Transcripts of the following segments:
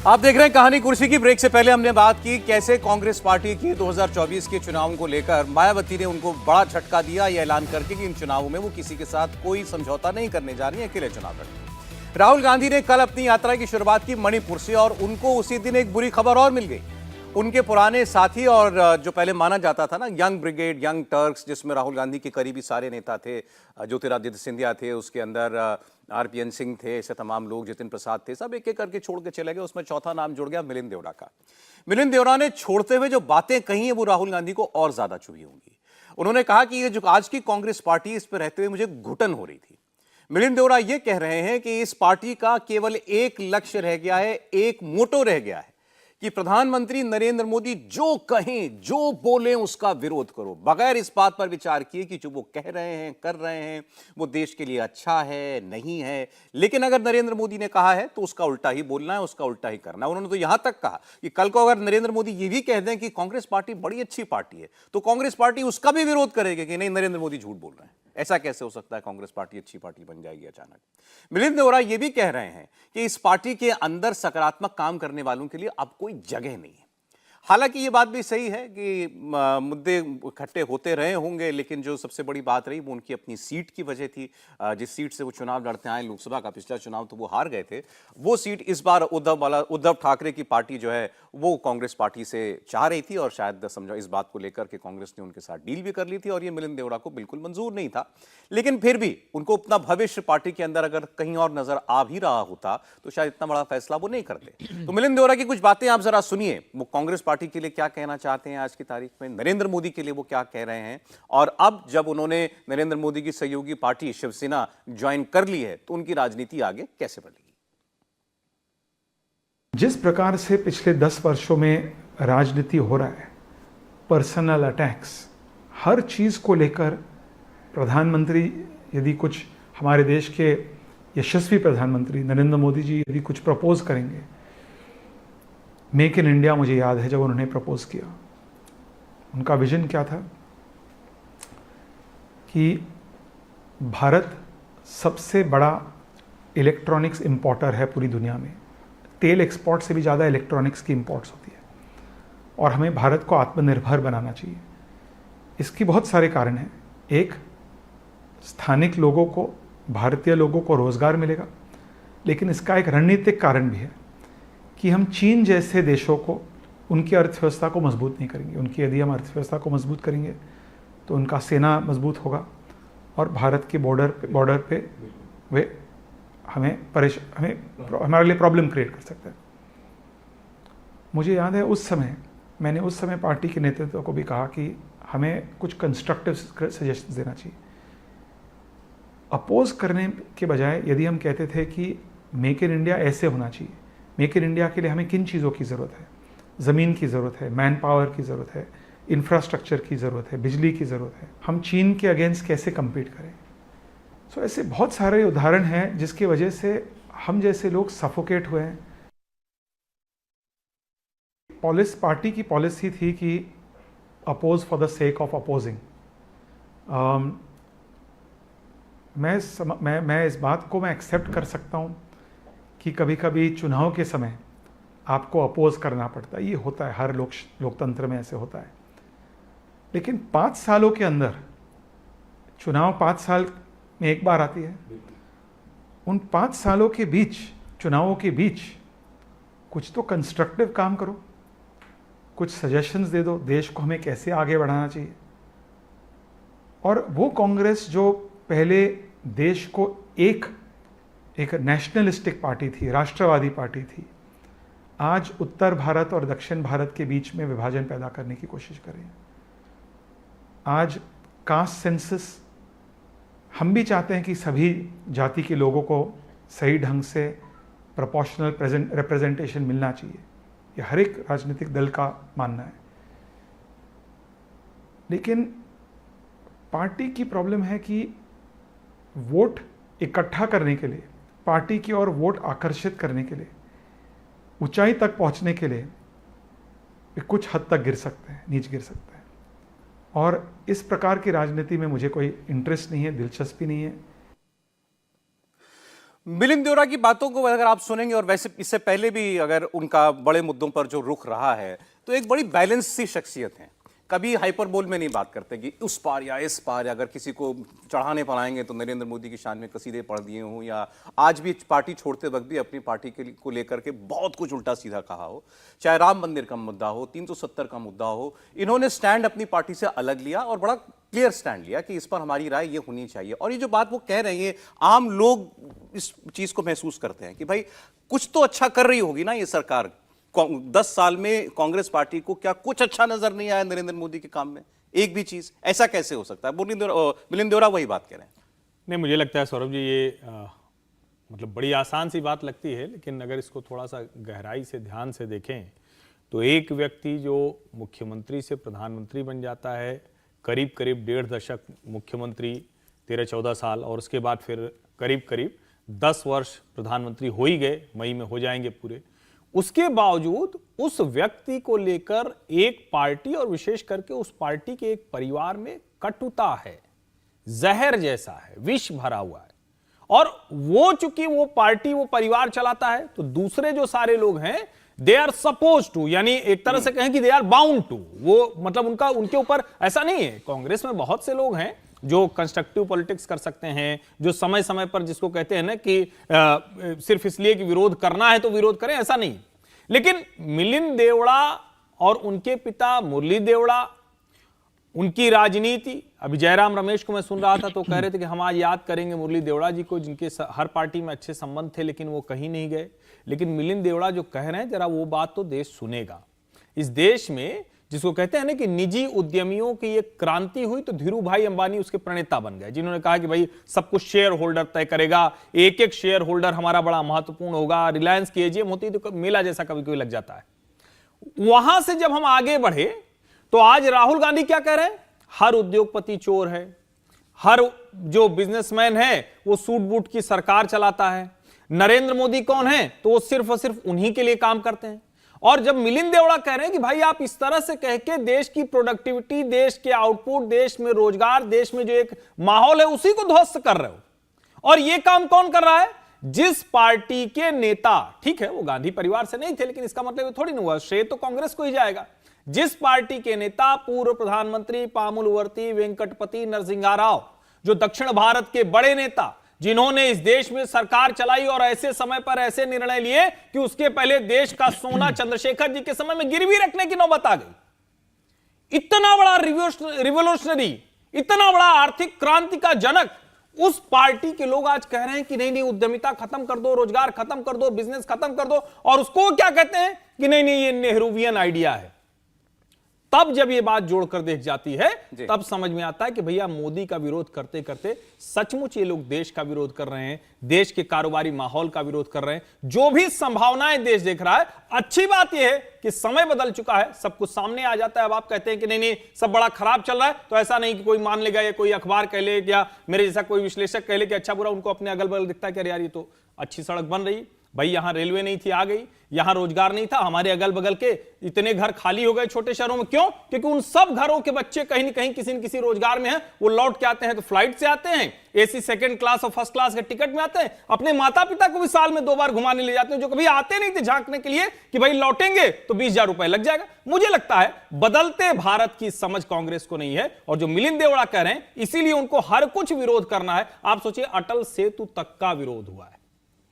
आप देख रहे हैं कहानी कुर्सी की। ब्रेक से पहले हमने बात की कैसे कांग्रेस पार्टी की 2024 के चुनावों को लेकर मायावती ने उनको बड़ा झटका दिया, यह ऐलान करके कि इन चुनावों में वो किसी के साथ कोई समझौता नहीं करने जा रही है, अकेले चुनाव लड़ेंगे। राहुल गांधी ने कल अपनी यात्रा की शुरुआत की मणिपुर से और उनको उसी दिन एक बुरी खबर और मिल गई। उनके पुराने साथी और जो पहले माना जाता था ना यंग ब्रिगेड, यंग टर्क्स, जिसमें राहुल गांधी के करीबी सारे नेता थे, ज्योतिरादित्य सिंधिया थे, उसके अंदर आरपीएन सिंह थे, ऐसे तमाम लोग, जितिन प्रसाद थे, सब एक एक करके छोड़ के चले गए। उसमें चौथा नाम जुड़ गया मिलिंद देवड़ा का। मिलिंद देवड़ा ने छोड़ते हुए जो बातें कही है वो राहुल गांधी को और ज्यादा चुभी होंगी। उन्होंने कहा कि ये जो आज की कांग्रेस पार्टी, इस पर रहते हुए मुझे घुटन हो रही थी। मिलिंद देवड़ा ये कह रहे हैं कि इस पार्टी का केवल एक लक्ष्य रह गया है, एक मोटो रह गया है कि प्रधानमंत्री नरेंद्र मोदी जो कहें, जो बोले, उसका विरोध करो, बगैर इस बात पर विचार किए कि जो वो कह रहे हैं, कर रहे हैं, वो देश के लिए अच्छा है, नहीं है। लेकिन अगर नरेंद्र मोदी ने कहा है तो उसका उल्टा ही बोलना है, उसका उल्टा ही करना है। उन्होंने तो यहां तक कहा कि कल को अगर नरेंद्र मोदी ये भी कह दें कि कांग्रेस पार्टी बड़ी अच्छी पार्टी है, तो कांग्रेस पार्टी उसका भी विरोध करेगी कि नहीं, नरेंद्र मोदी झूठ बोल रहे हैं। ऐसा कैसे हो सकता है, कांग्रेस पार्टी अच्छी पार्टी बन जाएगी अचानक। मिलिंद देवड़ा ये भी कह रहे हैं कि इस पार्टी के अंदर सकारात्मक काम करने वालों के लिए अब कोई जगह नहीं है। हालांकि ये बात भी सही है कि मुद्दे इकट्ठे होते रहे होंगे, लेकिन जो सबसे बड़ी बात रही वो उनकी अपनी सीट की वजह थी। जिस सीट से वो चुनाव लड़ते आए, लोकसभा का पिछला चुनाव तो वो हार गए थे, वो सीट इस बार उद्धव ठाकरे की पार्टी जो है वो कांग्रेस पार्टी से चाह रही थी, और शायद समझो इस बात को लेकर के कांग्रेस ने उनके साथ डील भी कर ली थी, और ये मिलिंद देवड़ा को बिल्कुल मंजूर नहीं था। लेकिन फिर भी उनको अपना भविष्य पार्टी के अंदर अगर कहीं और नजर आ भी रहा होता तो शायद इतना बड़ा फैसला वो नहीं करते। तो मिलिंद देवड़ा की कुछ बातें आप जरा सुनिए, वो कांग्रेस पार्टी के लिए क्या कहना चाहते हैं आज की तारीख में, नरेंद्र मोदी के लिए वो क्या कह रहे हैं, और अब जब उन्होंने नरेंद्र मोदी की सहयोगी पार्टी शिवसेना ज्वाइन कर ली है तो उनकी राजनीति आगे कैसे बढ़ेगी। जिस प्रकार से पिछले 10 वर्षों में राजनीति हो रहा है, पर्सनल अटैक्स, हर चीज को लेकर प्रधानमंत्री यदि कुछ, हमारे देश के यशस्वी प्रधानमंत्री नरेंद्र मोदी जी यदि कुछ प्रपोज करेंगे, मेक इन इंडिया, मुझे याद है जब उन्होंने प्रपोज किया, उनका विजन क्या था कि भारत सबसे बड़ा इलेक्ट्रॉनिक्स इंपोर्टर है पूरी दुनिया में। तेल एक्सपोर्ट से भी ज़्यादा इलेक्ट्रॉनिक्स की इंपोर्ट्स होती है, और हमें भारत को आत्मनिर्भर बनाना चाहिए। इसकी बहुत सारे कारण हैं। एक, स्थानिक लोगों को, भारतीय लोगों को रोजगार मिलेगा, लेकिन इसका एक रणनीतिक कारण भी है कि हम चीन जैसे देशों को, उनकी अर्थव्यवस्था को मजबूत नहीं करेंगे। उनकी यदि हम अर्थव्यवस्था को मजबूत करेंगे तो उनका सेना मजबूत होगा, और भारत के बॉर्डर पे वे हमारे लिए प्रॉब्लम क्रिएट कर सकते हैं। मुझे याद है उस समय मैंने उस समय पार्टी के नेतृत्व को भी कहा कि हमें कुछ कंस्ट्रक्टिव सजेशन देना चाहिए। अपोज करने के बजाय यदि हम कहते थे कि मेक इन इंडिया ऐसे होना चाहिए, मेक इन इंडिया के लिए हमें किन चीज़ों की ज़रूरत है, ज़मीन की ज़रूरत है, मैन पावर की ज़रूरत है, इंफ्रास्ट्रक्चर की ज़रूरत है, बिजली की ज़रूरत है, हम चीन के अगेंस्ट कैसे कम्पीट करें। सो ऐसे बहुत सारे उदाहरण हैं जिसकी वजह से हम जैसे लोग सफोकेट हुए हैं। पार्टी की पॉलिसी थी कि oppose for the sake of opposing. मैं इस बात को मैं एक्सेप्ट कर सकता हूँ कि कभी कभी चुनाव के समय आपको अपोज करना पड़ता है, ये होता है, हर लोकतंत्र में ऐसे होता है। लेकिन 5 सालों के अंदर, चुनाव 5 साल में एक बार आती है, उन 5 सालों के बीच, चुनावों के बीच कुछ तो कंस्ट्रक्टिव काम करो, कुछ सजेशंस दे दो, देश को हमें कैसे आगे बढ़ाना चाहिए। और वो कांग्रेस जो पहले देश को एक नेशनलिस्टिक पार्टी थी, राष्ट्रवादी पार्टी थी, आज उत्तर भारत और दक्षिण भारत के बीच में विभाजन पैदा करने की कोशिश कर रही है। आज कास्ट सेंसस, हम भी चाहते हैं कि सभी जाति के लोगों को सही ढंग से प्रोपोर्शनल रिप्रेजेंटेशन मिलना चाहिए, ये हर एक राजनीतिक दल का मानना है। लेकिन पार्टी की प्रॉब्लम है कि वोट इकट्ठा करने के लिए, पार्टी की ओर वोट आकर्षित करने के लिए, ऊंचाई तक पहुंचने के लिए वे कुछ हद तक गिर सकते हैं, नीचे गिर सकते हैं। और इस प्रकार की राजनीति में मुझे कोई इंटरेस्ट नहीं है, दिलचस्पी नहीं है। मिलिंद देवरा की बातों को अगर आप सुनेंगे, और वैसे इससे पहले भी अगर उनका बड़े मुद्दों पर जो रुख रहा है, तो एक बड़ी बैलेंस सी शख्सियत है। कभी हाइपरबोल में नहीं बात करते कि उस पार या इस पार, अगर किसी को चढ़ाने पड़ाएंगे तो नरेंद्र मोदी की शान में कसीदे पढ़ दिए हों, या आज भी पार्टी छोड़ते वक्त भी अपनी पार्टी को लेकर के बहुत कुछ उल्टा सीधा कहा हो, चाहे राम मंदिर का मुद्दा हो, 370 का मुद्दा हो, इन्होंने स्टैंड अपनी पार्टी से अलग लिया और बड़ा क्लियर स्टैंड लिया कि इस पर हमारी राय ये होनी चाहिए। और ये जो बात वो कह रहे हैं, आम लोग इस चीज को महसूस करते हैं कि भाई कुछ तो अच्छा कर रही होगी ना ये सरकार। 10 साल में कांग्रेस पार्टी को क्या कुछ अच्छा नजर नहीं आया नरेंद्र मोदी के काम में? एक भी चीज, ऐसा कैसे हो सकता है? मिलिंद देवरा वही बात कह रहे हैं। नहीं, मुझे लगता है सौरभ जी ये मतलब बड़ी आसान सी बात लगती है, लेकिन अगर इसको थोड़ा सा गहराई से ध्यान से देखें तो एक व्यक्ति जो मुख्यमंत्री से प्रधानमंत्री बन जाता है, करीब करीब 1.5 दशक मुख्यमंत्री, 13-14 साल, और उसके बाद फिर करीब करीब 10 वर्ष प्रधानमंत्री हो ही गए, मई में हो जाएंगे पूरे। उसके बावजूद उस व्यक्ति को लेकर एक पार्टी और विशेष करके उस पार्टी के एक परिवार में कटुता है, जहर जैसा है, विष भरा हुआ है। और वो चूंकि वो पार्टी वो परिवार चलाता है, तो दूसरे जो सारे लोग हैं दे आर सपोज टू, यानी एक तरह से कहें कि दे आर बाउंड टू, वो मतलब उनका उनके ऊपर ऐसा नहीं है। कांग्रेस में बहुत से लोग हैं जो कंस्ट्रक्टिव पॉलिटिक्स कर सकते हैं, जो समय समय पर जिसको कहते हैं ना कि सिर्फ इसलिए कि विरोध करना है तो विरोध करें, ऐसा नहीं। लेकिन मिलिंद देवड़ा और उनके पिता मुरली देवड़ा, उनकी राजनीति, अभी जयराम रमेश को मैं सुन रहा था तो कह रहे थे कि हम आज याद करेंगे मुरली देवड़ा जी को, जिनके हर पार्टी में अच्छे संबंध थे लेकिन वो कहीं नहीं गए। लेकिन मिलिंद देवड़ा जो कह रहे हैं, जरा वो बात तो देश सुनेगा। इस देश में जिसको कहते हैं ना कि निजी उद्यमियों की एक क्रांति हुई, तो धीरू भाई अंबानी उसके प्रणेता बन गए, जिन्होंने कहा कि भाई सब कुछ शेयर होल्डर तय करेगा, एक एक शेयर होल्डर हमारा बड़ा महत्वपूर्ण होगा। रिलायंस की एजीएम होती तो मेला जैसा कभी कभी लग जाता है। वहां से जब हम आगे बढ़े तो आज राहुल गांधी क्या कह रहे हैं? हर उद्योगपति चोर है, हर जो बिजनेसमैन है वो सूट बूट की सरकार चलाता है। नरेंद्र मोदी कौन है? तो वो सिर्फ और सिर्फ उन्हीं के लिए काम करते हैं। और जब मिलिंद देवड़ा कह रहे हैं कि भाई आप इस तरह से कह के देश की प्रोडक्टिविटी, देश के आउटपुट, देश में रोजगार, देश में जो एक माहौल है उसी को ध्वस्त कर रहे हो। और ये काम कौन कर रहा है? जिस पार्टी के नेता, ठीक है वो गांधी परिवार से नहीं थे, लेकिन इसका मतलब थोड़ी ना हुआ श्रेय तो कांग्रेस को ही जाएगा। जिस पार्टी के नेता पूर्व प्रधानमंत्री पामुलवर्ती वेंकटपति नरसिंहा राव, जो दक्षिण भारत के बड़े नेता, जिन्होंने इस देश में सरकार चलाई और ऐसे समय पर ऐसे निर्णय लिए कि उसके पहले देश का सोना चंद्रशेखर जी के समय में गिरवी रखने की नौबत आ गई। इतना बड़ा रिवोल्यूशनरी, इतना बड़ा आर्थिक क्रांति का जनक, उस पार्टी के लोग आज कह रहे हैं कि नहीं नहीं उद्यमिता खत्म कर दो, रोजगार खत्म कर दो, बिजनेस खत्म कर दो। और उसको क्या कहते हैं कि नहीं नहीं ये नेहरूवियन आइडिया है। तब जब ये बात जोड़कर देख जाती है तब समझ में आता है कि भैया मोदी का विरोध करते करते सचमुच ये लोग देश का विरोध कर रहे हैं, देश के कारोबारी माहौल का विरोध कर रहे हैं। जो भी संभावनाएं देश देख रहा है, अच्छी बात यह है कि समय बदल चुका है, सब कुछ सामने आ जाता है। अब आप कहते हैं कि नहीं नहीं सब बड़ा खराब चल रहा है, तो ऐसा नहीं कि कोई मान लेगा या कोई अखबार कह ले या मेरे जैसा कोई विश्लेषक कह ले कि अच्छा बुरा उनको अपने अगल बगल दिखता है कि यार ये तो अच्छी सड़क बन रही, भाई यहां रेलवे नहीं थी आ गई, यहां रोजगार नहीं था, हमारे अगल बगल के इतने घर खाली हो गए छोटे शहरों में। क्यों? क्योंकि उन सब घरों के बच्चे कहीं न कहीं किसी न किसी रोजगार में हैं। वो लौट के आते हैं तो फ्लाइट से आते हैं, एसी सेकंड क्लास और फर्स्ट क्लास के टिकट में आते हैं, अपने माता पिता को भी साल में 2 बार घुमाने ले जाते हैं, जो कभी आते नहीं थे झांकने के लिए कि भाई लौटेंगे तो 20,000 रुपए लग जाएगा। मुझे लगता है बदलते भारत की समझ कांग्रेस को नहीं है, और जो मिलिंद देवड़ा कह रहे हैं इसीलिए उनको हर कुछ विरोध करना है। आप सोचिए अटल सेतु तक का विरोध हुआ है,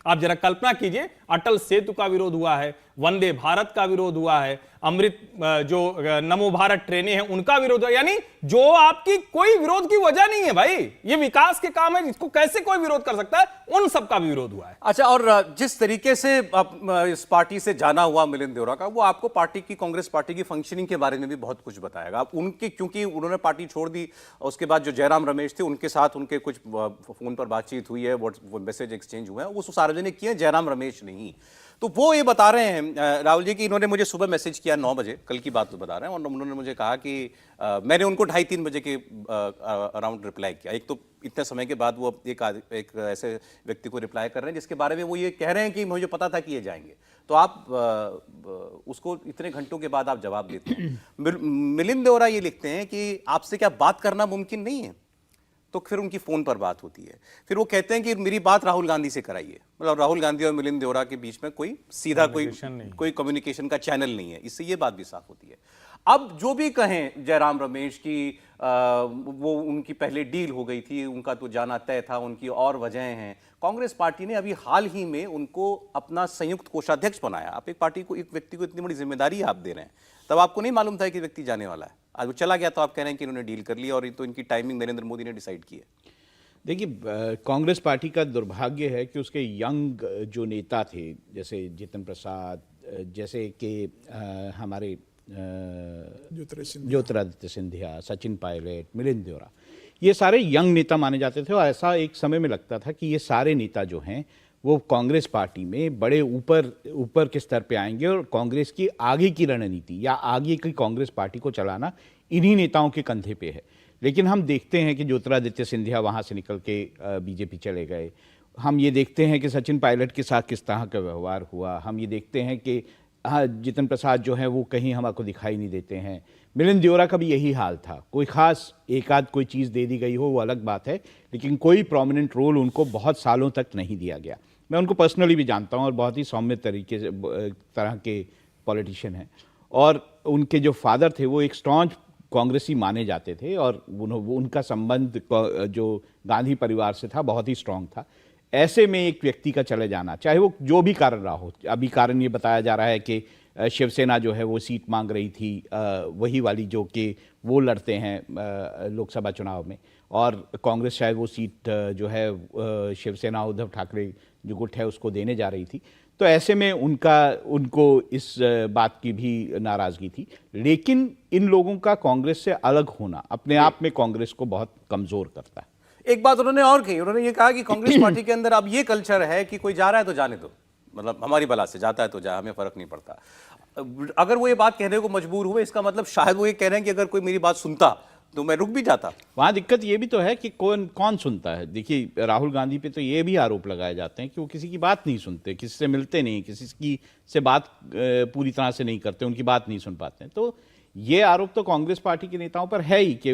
आप जरा कल्पना कीजिए, अटल सेतु का विरोध हुआ है, वंदे भारत का विरोध हुआ है, अमृत जो नमो भारत ट्रेनें हैं उनका विरोध हुआ। यानी जो आपकी कोई विरोध की वजह नहीं है भाई, ये विकास के काम है, इसको कैसे कोई विरोध कर सकता है? उन सब का भी विरोध हुआ है। अच्छा, और जिस तरीके से इस पार्टी से जाना हुआ मिलिंद देवरा का, वो आपको पार्टी की, कांग्रेस पार्टी की फंक्शनिंग के बारे में भी बहुत कुछ बताएगा। आप उनकी, क्योंकि उन्होंने पार्टी छोड़ दी, उसके बाद जो जयराम रमेश थे उनके साथ उनके कुछ फोन पर बातचीत हुई है, वो मैसेज एक्सचेंज हुआ है, वो सार्वजनिक किए जयराम रमेश नहीं। तो वो ये बता रहे हैं राहुल जी कि इन्होंने मुझे सुबह मैसेज किया 9 बजे, कल की बात तो बता रहे हैं, और उन्होंने मुझे कहा कि मैंने उनको 2:30-3 बजे के अराउंड रिप्लाई किया। एक तो इतने समय के बाद वो एक ऐसे व्यक्ति को रिप्लाई कर रहे हैं जिसके बारे में वो ये कह रहे हैं कि मुझे पता था कि ये जाएंगे, तो आप उसको इतने घंटों के बाद आप जवाब देते हैं। मिलिंद देवरा ये लिखते हैं कि आपसे क्या बात करना मुमकिन नहीं है? तो फिर उनकी फोन पर बात होती है, फिर वो कहते हैं कि मेरी बात राहुल गांधी से कराइए। मतलब राहुल गांधी और मिलिंद देवरा के बीच में कोई सीधा कोई कम्युनिकेशन का चैनल नहीं है, इससे ये बात भी साफ होती है। अब जो भी कहें जयराम रमेश की वो उनकी पहले डील हो गई थी, उनका तो जाना तय था, उनकी और वजहें हैं। कांग्रेस पार्टी ने अभी हाल ही में उनको अपना संयुक्त कोषाध्यक्ष बनाया। आप एक पार्टी को, एक व्यक्ति को इतनी बड़ी जिम्मेदारी आप दे रहे हैं, तब आपको नहीं मालूम था कि व्यक्ति जाने वाला है, आज वो चला गया तो आप कह रहे हैं कि इन्होंने डील कर लिया और ये तो इनकी टाइमिंग नरेंद्र मोदी ने डिसाइड की है। देखिए, कांग्रेस पार्टी का दुर्भाग्य है कि उसके यंग जो नेता थे, जैसे जितिन प्रसाद, जैसे कि हमारे ज्योतिरादित्य सिंधिया, सचिन पायलट, मिलिंद देवरा, ये सारे यंग नेता माने जाते थे और ऐसा एक समय में लगता था कि ये सारे नेता जो हैं वो कांग्रेस पार्टी में बड़े ऊपर के स्तर पे आएंगे और कांग्रेस की आगे की रणनीति या आगे की कांग्रेस पार्टी को चलाना इन्हीं नेताओं के कंधे पे है। लेकिन हम देखते हैं कि ज्योतिरादित्य सिंधिया वहाँ से निकल के बीजेपी चले गए। हम ये देखते हैं कि सचिन पायलट के साथ किस तरह का व्यवहार हुआ। हम ये देखते हैं कि हाँ, जितिन प्रसाद जो है वो कहीं हमको दिखाई नहीं देते हैं। मिलिंद देवरा का भी यही हाल था। कोई खास एक आध कोई चीज़ दे दी गई हो वो अलग बात है, लेकिन कोई प्रोमिनेंट रोल उनको बहुत सालों तक नहीं दिया गया। मैं उनको पर्सनली भी जानता हूँ और बहुत ही सौम्य तरीके से तरह के पॉलिटिशियन हैं। और उनके जो फादर थे वो एक स्ट्रॉन्ग कांग्रेसी माने जाते थे और उनका संबंध जो गांधी परिवार से था बहुत ही स्ट्रांग था। ऐसे में एक व्यक्ति का चले जाना, चाहे वो जो भी कारण रहा हो, अभी कारण ये बताया जा रहा है कि शिवसेना जो है वो सीट मांग रही थी, वही वाली जो कि वो लड़ते हैं लोकसभा चुनाव में, और कांग्रेस शायद वो सीट जो है शिवसेना उद्धव ठाकरे जो गुट है उसको देने जा रही थी। तो ऐसे में उनको इस बात की भी नाराज़गी थी। लेकिन इन लोगों का कांग्रेस से अलग होना अपने आप में कांग्रेस को बहुत कमज़ोर करता है। एक बात उन्होंने और कही, उन्होंने ये कहा कि कांग्रेस पार्टी के अंदर अब ये कल्चर है कि कोई जा रहा है तो जाने दो, मतलब हमारी बला से जाता है तो जा, हमें फर्क नहीं पड़ता। अगर वो ये बात कहने को मजबूर हुए, इसका मतलब शायद वो ये कह रहे हैं कि अगर कोई मेरी बात सुनता तो मैं रुक भी जाता। वहाँ दिक्कत ये भी तो है कि कौन सुनता है। देखिए, राहुल गांधी पे तो ये भी आरोप लगाए जाते हैं कि वो किसी की बात नहीं सुनते, किसी से मिलते नहीं, किसी की से बात पूरी तरह से नहीं करते, उनकी बात नहीं सुन पाते हैं। तो ये आरोप तो कांग्रेस पार्टी के नेताओं पर है ही कि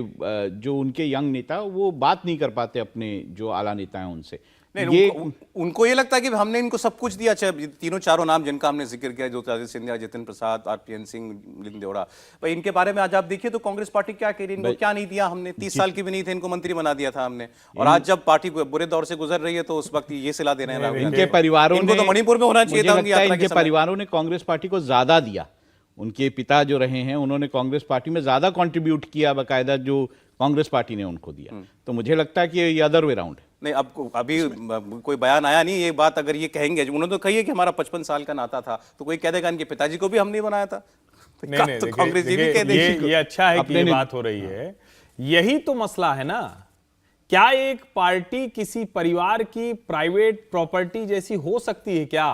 जो उनके यंग नेता वो बात नहीं कर पाते अपने जो आला नेता हैं उनसे। नहीं, उनको ये लगता है कि हमने इनको सब कुछ दिया। तीनों चारों नाम जिनका हमने जिक्र किया, ज्योतिरादित्य सिंधिया, जितिन प्रसाद, आरपीएन सिंह, मिलिंद देवरा, भाई इनके बारे में आज आप देखिए तो कांग्रेस पार्टी क्या कह रही है, इनको क्या नहीं दिया हमने। 30 साल की भी नहीं थे, इनको मंत्री बना दिया था हमने, और आज जब पार्टी बुरे दौर से गुजर रही है तो उस वक्त ये सिला दे रहे हैं। इनके परिवारों ने, तो मणिपुर में होना चाहिए था। इनके परिवारों ने कांग्रेस पार्टी को ज्यादा दिया। उनके पिता जो रहे हैं उन्होंने कांग्रेस पार्टी में ज्यादा कंट्रीब्यूट किया बाकायदा जो कांग्रेस पार्टी ने उनको दिया। तो मुझे लगता है कि ये अदर वे राउंड। नहीं, अब अभी कोई बयान आया नहीं। ये बात अगर ये कहेंगे, उन्होंने तो कही है कि हमारा 55 साल का नाता था, तो कोई कह देगा इनके पिताजी को भी हमने बनाया था। नहीं, तो कांग्रेस ये भी कह देगी। ये अच्छा है कि ये बात हो रही है। यही तो मसला है ना। क्या एक पार्टी किसी परिवार की प्राइवेट प्रॉपर्टी जैसी हो सकती है क्या?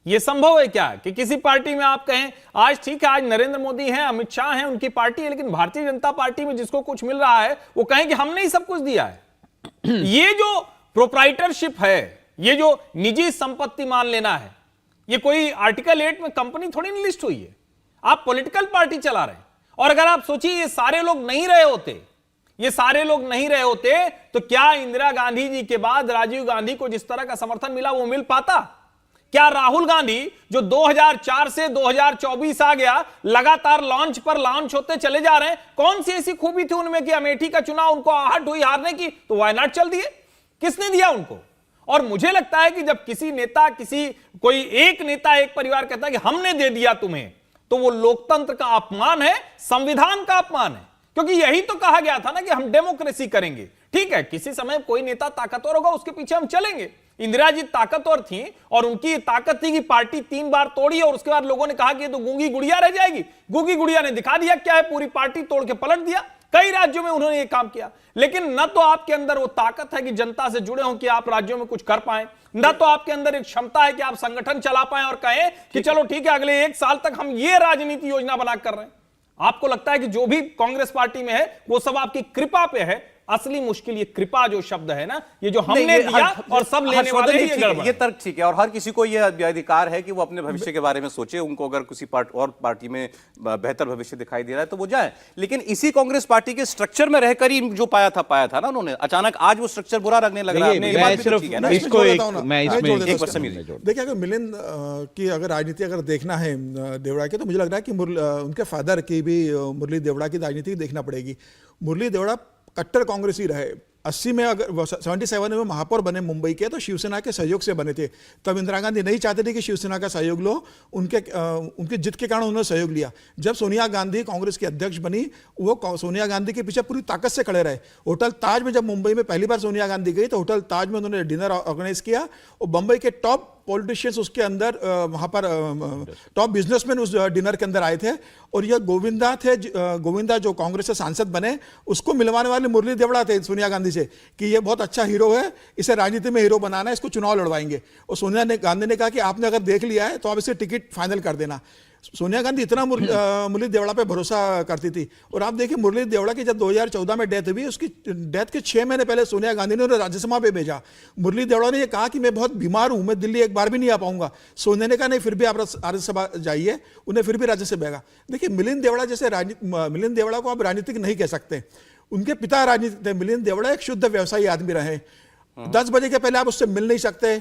यह संभव है क्या कि किसी पार्टी में आप कहें आज ठीक है, आज नरेंद्र मोदी हैं, अमित शाह हैं, उनकी पार्टी है, लेकिन भारतीय जनता पार्टी में जिसको कुछ मिल रहा है वो कहें कि हमने ही सब कुछ दिया है। ये जो प्रोप्राइटरशिप है, ये जो निजी संपत्ति मान लेना है, ये कोई आर्टिकल 8 में कंपनी थोड़ी नहीं लिस्ट हुई है। आप पॉलिटिकल पार्टी चला रहे हैं। और अगर आप सोचिए ये सारे लोग नहीं रहे होते, तो क्या इंदिरा गांधी जी के बाद राजीव गांधी को जिस तरह का समर्थन मिला वो मिल पाता? क्या राहुल गांधी जो 2004 से 2024 आ गया, लगातार लॉन्च होते चले जा रहे हैं, कौन सी ऐसी खूबी थी उनमें कि अमेठी का चुनाव उनको आहट हुई हारने की तो वायनाड चल दिए? किसने दिया उनको? और मुझे लगता है कि जब कोई एक नेता, एक परिवार कहता है कि हमने दे दिया तुम्हें, तो वो लोकतंत्र का अपमान है, संविधान का अपमान है। क्योंकि यही तो कहा गया था ना कि हम डेमोक्रेसी करेंगे। ठीक है, किसी समय कोई नेता ताकतवर होगा, उसके पीछे हम चलेंगे। इंदिरा जी ताकतवर थी और उनकी ताकत थी कि पार्टी 3 बार तोड़ी और उसके बाद लोगों ने कहा कि ये तो गूंगी गुड़िया रह जाएगी। गूंगी गुड़िया ने दिखा दिया क्या है, पूरी पार्टी तोड़ के पलट दिया। कई राज्यों में उन्होंने ये काम किया, लेकिन न तो आपके अंदर वो ताकत है कि जनता से जुड़े हो कि आप राज्यों में कुछ कर पाए, न तो आपके अंदर एक क्षमता है कि आप संगठन चला पाए और कहें कि चलो ठीक है, अगले 1 साल तक हम ये राजनीति योजना बना कर रहे हैं। आपको लगता है कि जो भी कांग्रेस पार्टी में है वो सब आपकी कृपा पे है, असली मुश्किल ये कृपा जो शब्द है ना, ये जो नहीं, हमने ये दिया और सब लेने वाले हैं, ये ठीक है, गड़बड़ ये तर्क ठीक है, और हर किसी को ये अधिकार है कि वो अपने भविष्य के बारे में सोचे। उनको अगर किसी पार्टी में बेहतर भविष्य दिखाई दे रहा है तो वो जाए। लेकिन इसी कांग्रेस पार्टी के स्ट्रक्चर में रहकर ही जो पाया था ना उन्होंने, अचानक आज वो स्ट्रक्चर बुरा लगने लग रहा है। देखिए, ये बात मैं भी तो सिर्फ ठीक है ना। इसको एक मैं एक इसमें बार समीर जी। देखिए, अगर मिलिंद की अगर राजनीति अगर देखना है देवड़ा की, तो मुझे लग रहा है कि उनके फादर की भी मुरली देवड़ा की राजनीति देखना पड़ेगी। मुरली देवड़ा कट्टर कांग्रेसी रहे। 80 में अगर 77 में महापौर बने मुंबई के, तो शिवसेना के सहयोग से बने थे। तब इंदिरा गांधी नहीं चाहते थे कि शिवसेना का सहयोग लो, उनके जिद के कारण उन्होंने सहयोग लिया। जब सोनिया गांधी कांग्रेस की अध्यक्ष बनी, वो सोनिया गांधी के पीछे पूरी ताकत से खड़े रहे। होटल ताज में जब मुंबई में पहली बार सोनिया गांधी गई, तो होटल ताज में उन्होंने डिनर ऑर्गेनाइज किया, और बंबई के टॉप पॉलिटिशियंस उसके अंदर वहाँ पर टॉप बिजनेसमैन उस डिनर के अंदर आए थे। और यह गोविंदा जो कांग्रेस से सांसद बने, उसको मिलवाने वाले मुरली देवड़ा थे सोनिया गांधी से, कि ये बहुत अच्छा हीरो है, इसे राजनीति में हीरो बनाना है, इसको चुनाव लड़वाएंगे। और सोनिया गांधी ने कहा कि आपने अगर देख लिया है तो आप इसे टिकट फाइनल कर देना। सोनिया गांधी इतना मुरली देवड़ा पे भरोसा करती थी। और आप देखिए, मुरली देवड़ा की जब 2014 में डेथ हुई, उसकी डेथ के 6 महीने पहले सोनिया गांधी ने उन्हें राज्यसभा पे भेजा। मुरली देवड़ा ने ये कहा कि मैं बहुत बीमार हूं, मैं दिल्ली एक बार भी नहीं आ पाऊंगा। सोनिया ने कहा नहीं, फिर भी आप राज्यसभा जाइए, उन्हें फिर भी राज्यसभा भेजा। देखिए, मिलिंद देवड़ा को आप राजनीतिक नहीं कह सकते। उनके पिता राजनीतिक थे। मिलिंद देवड़ा एक शुद्ध व्यवसायी आदमी रहे। 10 बजे के पहले आप उससे मिल नहीं सकते।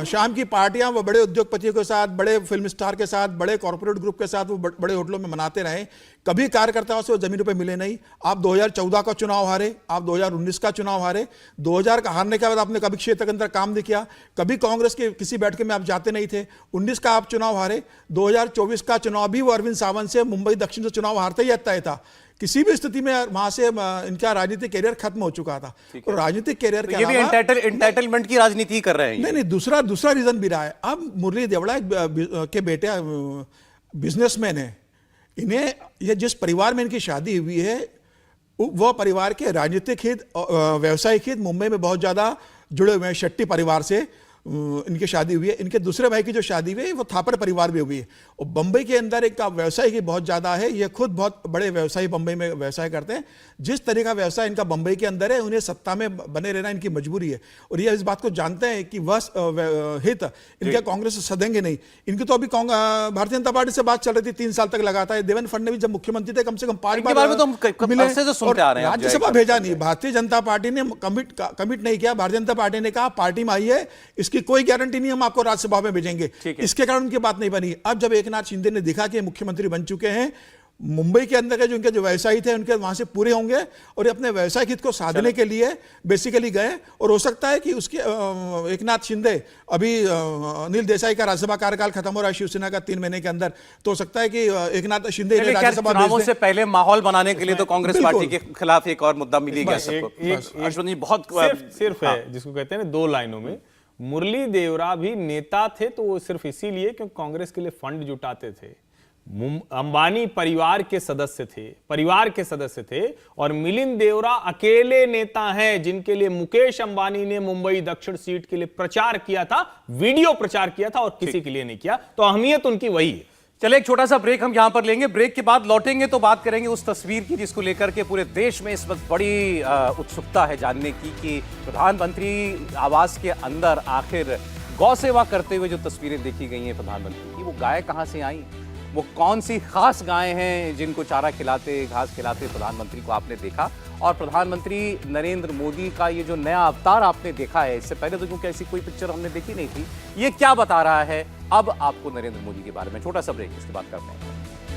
शाम की पार्टियां वो बड़े उद्योगपतियों के साथ, बड़े फिल्म स्टार के साथ, बड़े कॉर्पोरेट ग्रुप के साथ वो बड़े होटलों में मनाते रहे। कभी कार्यकर्ताओं से वो जमीनों पे मिले नहीं। आप 2014 का चुनाव हारे, आप 2019 का चुनाव हारे। 2000 का हारने के बाद आपने कभी क्षेत्र के अंदर काम नहीं किया, कभी कांग्रेस के किसी बैठक में आप जाते नहीं थे। 19 का आप चुनाव हारे। 2024 का चुनाव भी वो अरविंद सावंत से मुंबई दक्षिण से चुनाव हारते ही तय था। किसी भी स्थिति में वहां से इनका राजनीतिक कैरियर खत्म हो चुका था। और राजनीतिक कैरियर के ये भी एंटाइटलमेंट की राजनीति कर रहे हैं। नहीं, दूसरा रीजन भी रहा है। अब मुरली देवड़ा के बेटे बिजनेसमैन है। इन्हें ये जिस परिवार में इनकी शादी हुई है, वह परिवार के राजनीतिक हित, व्यवसायिक हित मुंबई में बहुत ज्यादा जुड़े हुए हैं। शेट्टी परिवार से इनकी शादी हुई है। इनके दूसरे भाई की जो शादी हुई है वो थापर परिवार में हुई है। और बंबई के अंदर एक व्यवसाय की बहुत ज़्यादा है। ये खुद बहुत बड़े व्यवसायी बंबई में व्यवसाय करते हैं। जिस तरह का व्यवसाय इनका बंबई के अंदर है, उन्हें सत्ता में बने रहना इनकी मजबूरी है। और ये इस बात को जानते हैं कि वह हित इनके कांग्रेस से सदेंगे नहीं। इनकी तो अभी भारतीय जनता पार्टी से बात चल रही थी 3 साल तक लगातार। देवेंद्र फडणवीस जब मुख्यमंत्री थे, कम से कम 5 बार मिले, राज्यसभा भेजा नहीं। भारतीय जनता पार्टी ने कमिट नहीं किया। भारतीय जनता पार्टी ने कहा पार्टी में आइए, की कोई गारंटी नहीं हम आपको राज्यसभा में भेजेंगे। इसके कारण उनकी बात नहीं बनी। अब जब एकनाथ शिंदे ने देखा कि मुख्यमंत्री बन चुके हैं, मुंबई के अंदर के जो इनके जो व्यवसायी थे उनके वहां से पूरे होंगे, और अपने व्यवसायिक हित को साधने के लिए बेसिकली गए। और हो सकता है कि उसके एकनाथ शिंदे, अभी अनिल देसाई का राज्यसभा कार्यकाल खत्म हो रहा है शिवसेना का 3 महीने के अंदर, तो हो सकता है कि एकनाथ शिंदे राज्यसभा चुनावों से पहले माहौल बनाने के लिए तो कांग्रेस पार्टी के खिलाफ एक और मुद्दा मिल ही गया सबको। अश्विन जी, बहुत सिर्फ है जिसको कहते हैं 2 लाइनों में, मुरली देवरा भी नेता थे तो वो सिर्फ इसीलिए क्योंकि कांग्रेस के लिए फंड जुटाते थे। अंबानी परिवार के सदस्य थे और मिलिंद देवरा अकेले नेता हैं जिनके लिए मुकेश अंबानी ने मुंबई दक्षिण सीट के लिए प्रचार किया था, वीडियो प्रचार किया था, और किसी के लिए नहीं किया। तो अहमियत उनकी वही है। चले, एक छोटा सा ब्रेक हम यहां पर लेंगे। ब्रेक के बाद लौटेंगे तो बात करेंगे उस तस्वीर की जिसको लेकर के पूरे देश में इस वक्त बड़ी उत्सुकता है जानने की कि प्रधानमंत्री आवास के अंदर आखिर गौ सेवा करते हुए जो तस्वीरें देखी गई हैं प्रधानमंत्री की, वो गाय कहां से आई, वो कौन सी खास गायें हैं जिनको चारा खिलाते, घास खिलाते प्रधानमंत्री को आपने देखा। और प्रधानमंत्री नरेंद्र मोदी का ये जो नया अवतार आपने देखा है, इससे पहले तो क्योंकि ऐसी कोई पिक्चर हमने देखी नहीं थी, ये क्या बता रहा है अब आपको नरेंद्र मोदी के बारे में। छोटा सा ब्रेक, इसके बाद करते हैं।